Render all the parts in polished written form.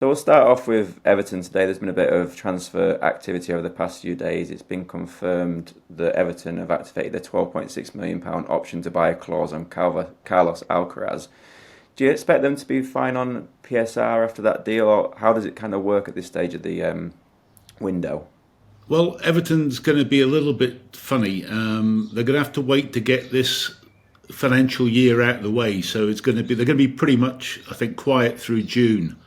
So we'll start off with Everton today. There's been a bit of transfer activity over the past few days. It's been confirmed that Everton have activated their £12.6 million option to buy clause on Carlos Alcaraz. Do you expect them to be fine on PSR after that deal, or how does it kind of work at this stage of the window? Well, Everton's going to be a little bit funny. They're going to have to wait to get this financial year out of the way. So they're going to be pretty much, I think, quiet through June.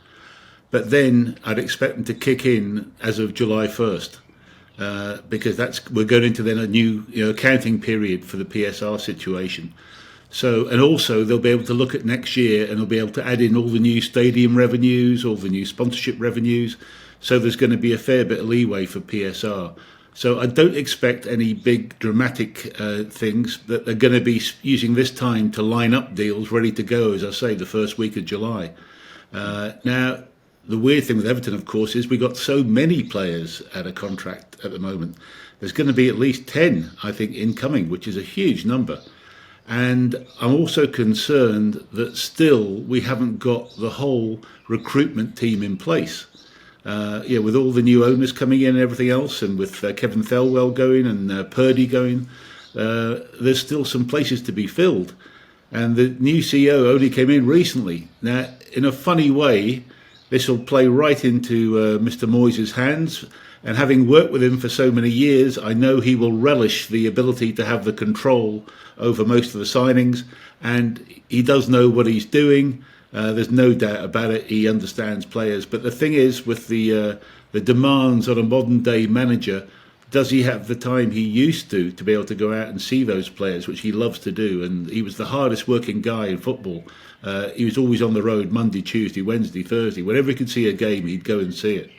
But then I'd expect them to kick in as of July 1st, because we're going into then a new accounting period for the PSR situation. So, and also they'll be able to look at next year and they'll be able to add in all the new stadium revenues, all the new sponsorship revenues. So there's going to be a fair bit of leeway for PSR. So I don't expect any big dramatic things, that they're going to be using this time to line up deals ready to go, as I say, the first week of July. Now, the weird thing with Everton, of course, is we've got so many players at a contract at the moment. There's going to be at least 10, I think, incoming, which is a huge number. And I'm also concerned that still we haven't got the whole recruitment team in place. With all the new owners coming in and everything else, and with Kevin Thelwell going and Purdy going, there's still some places to be filled. And the new CEO only came in recently. Now, in a funny way, this will play right into Mr. Moyes' hands. And having worked with him for so many years, I know he will relish the ability to have the control over most of the signings. And he does know what he's doing. There's no doubt about it. He understands players. But the thing is, with the demands on a modern day manager, does he have the time he used to be able to go out and see those players, which he loves to do? And he was the hardest working guy in football. He was always on the road Monday, Tuesday, Wednesday, Thursday. Whenever he could see a game, he'd go and see it.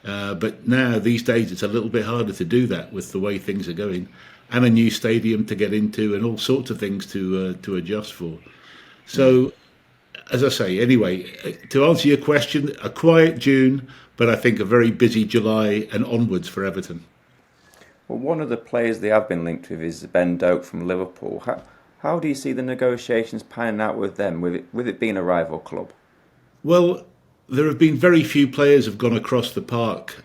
But now, these days, it's a little bit harder to do that with the way things are going, and a new stadium to get into, and all sorts of things to adjust for. So, as I say, anyway, to answer your question, a quiet June, but I think a very busy July and onwards for Everton. Well, one of the players they have been linked with is Ben Doak from Liverpool. How do you see the negotiations panning out with them, with it being a rival club? Well, there have been very few players have gone across the park.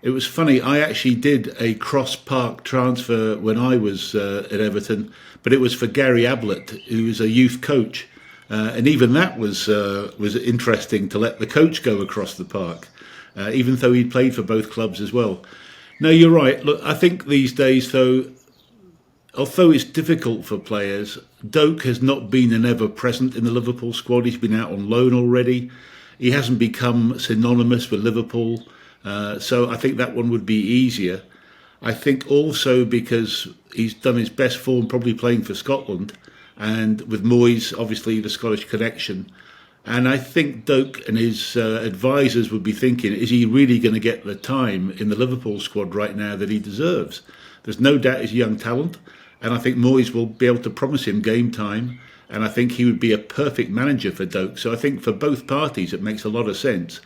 It was funny. I actually did a cross-park transfer when I was at Everton, but it was for Gary Ablett, who was a youth coach, and even that was interesting to let the coach go across the park, even though he'd played for both clubs as well. No, you're right. Look, I think these days, though, although it's difficult for players, Doak has not been an ever-present in the Liverpool squad. He's been out on loan already. He hasn't become synonymous with Liverpool. So I think that one would be easier. I think also because he's done his best form probably playing for Scotland, and with Moyes, obviously the Scottish connection. And I think Doak and his advisors would be thinking, is he really going to get the time in the Liverpool squad right now that he deserves? There's no doubt he's a young talent, and I think Moyes will be able to promise him game time, and I think he would be a perfect manager for Doak. So I think for both parties it makes a lot of sense.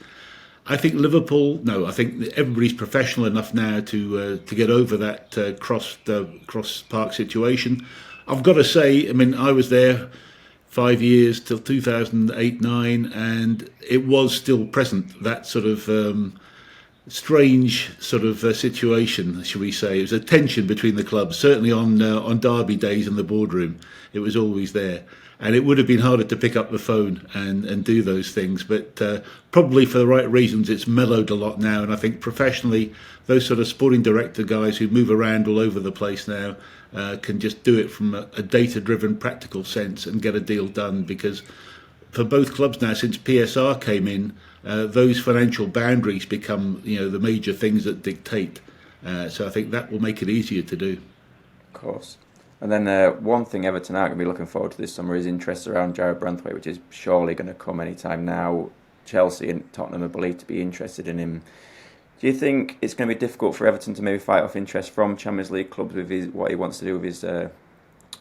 I think Liverpool, no, I think everybody's professional enough now to get over that cross park situation. I've got to say, I mean, I was there 5 years till 2008-9, and it was still present, that sort of strange sort of situation, shall we say. It was a tension between the clubs, certainly on derby days in the boardroom. It was always there. And it would have been harder to pick up the phone and do those things. But probably for the right reasons, it's mellowed a lot now. And I think professionally, those sort of sporting director guys who move around all over the place now can just do it from a data-driven, practical sense and get a deal done. Because for both clubs now, since PSR came in, those financial boundaries become, the major things that dictate. So I think that will make it easier to do. Of course. And then one thing Everton are going to be looking forward to this summer is interest around Jared Branthwaite, which is surely going to come anytime now. Chelsea and Tottenham are believed to be interested in him. Do you think it's going to be difficult for Everton to maybe fight off interest from Champions League clubs with what he wants to do with his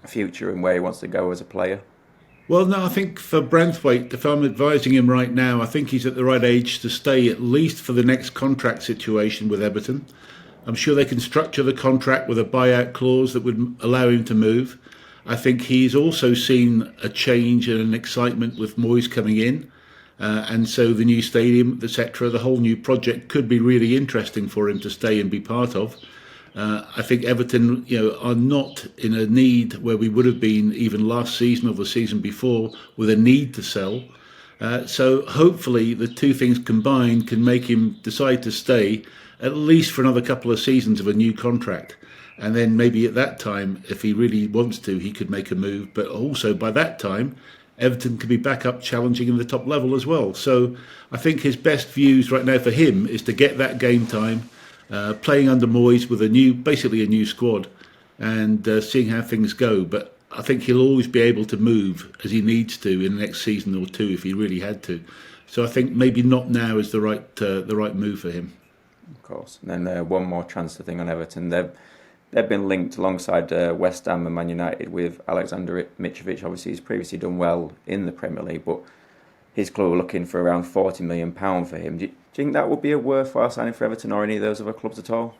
future and where he wants to go as a player? Well, no, I think for Branthwaite, if I'm advising him right now, I think he's at the right age to stay at least for the next contract situation with Everton. I'm sure they can structure the contract with a buyout clause that would allow him to move. I think he's also seen a change and an excitement with Moyes coming in. And so the new stadium, etc., the whole new project could be really interesting for him to stay and be part of. I think Everton, are not in a need where we would have been even last season or the season before, with a need to sell. So hopefully the two things combined can make him decide to stay at least for another couple of seasons of a new contract. And then maybe at that time, if he really wants to, he could make a move. But also by that time, Everton could be back up challenging in the top level as well. So I think his best views right now for him is to get that game time, playing under Moyes with basically a new squad, and seeing how things go. But I think he'll always be able to move as he needs to in the next season or two if he really had to. So I think maybe not now is the right move for him. Of course. And then one more transfer thing on Everton. They've been linked alongside West Ham and Man United with Alexander Mitrovic. Obviously, he's previously done well in the Premier League, but his club are looking for around £40 million for him. Do you think that would be a worthwhile signing for Everton or any of those other clubs at all?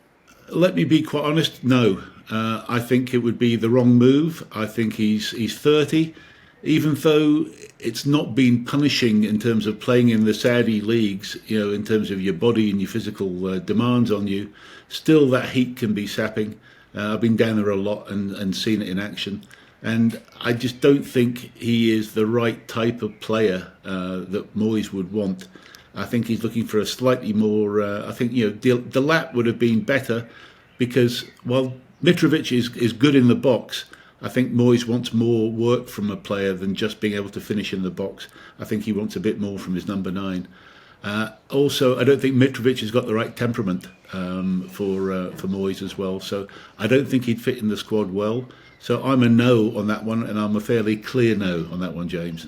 Let me be quite honest. No, I think it would be the wrong move. I think he's 30, even though it's not been punishing in terms of playing in the Saudi leagues. In terms of your body and your physical demands on you, still that heat can be sapping. I've been down there a lot and seen it in action. And I just don't think he is the right type of player that Moyes would want. I think he's looking for a slightly more. I think Delap would have been better, because while Mitrovic is good in the box, I think Moyes wants more work from a player than just being able to finish in the box. I think he wants a bit more from his number 9. Also, I don't think Mitrovic has got the right temperament for Moyes as well. So I don't think he'd fit in the squad well. So I'm a no on that one, and I'm a fairly clear no on that one, James.